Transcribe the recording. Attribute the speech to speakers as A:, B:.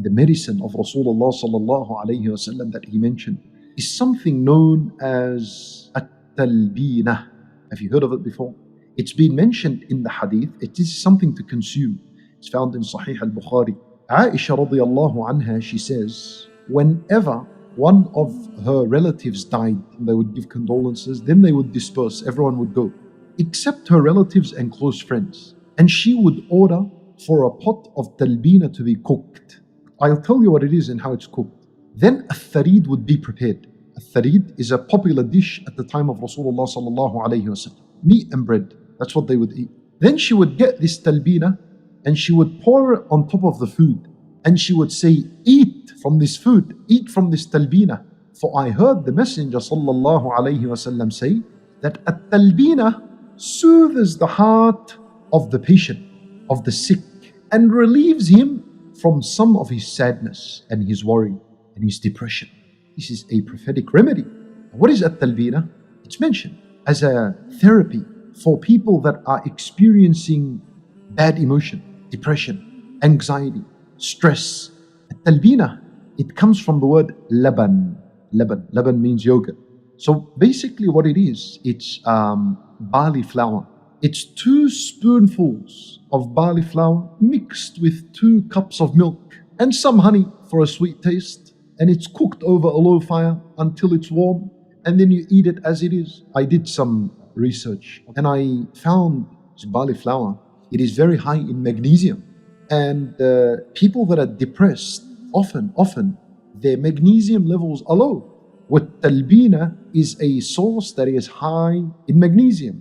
A: the medicine of Rasulullah sallallahu alayhi wasallam that he mentioned is something known as at-talbina. Have you heard of it before? It's been mentioned in the hadith. It is something to consume. It's found in Sahih al-Bukhari. Aisha radiyallahu anha, she says, whenever one of her relatives died, they would give condolences, then they would disperse, everyone would go, except her relatives and close friends. And she would order for a pot of talbina to be cooked. I'll tell you what it is and how it's cooked. Then a tharid would be prepared. A tharid is a popular dish at the time of Rasulullah sallallahu alayhi wasallam. Meat and bread, that's what they would eat. Then she would get this talbina and she would pour it on top of the food. And she would say, eat from this food, eat from this talbina. For I heard the Messenger sallallahu alayhi wasallam say that at-talbina soothes the heart of the patient, of the sick, and relieves him from some of his sadness and his worry and his depression. This is a prophetic remedy. What is at-talbina? It's mentioned as a therapy for people that are experiencing bad emotion, depression, anxiety, stress. At-talbina, it comes from the word laban. Laban means yogurt. So basically what it is, it's barley flour. It's 2 spoonfuls of barley flour mixed with 2 cups of milk and some honey for a sweet taste. And it's cooked over a low fire until it's warm, and then you eat it as it is. I did some research and I found this barley flour, it is very high in magnesium. And people that are depressed, often their magnesium levels are low. What talbina is a source that is high in magnesium.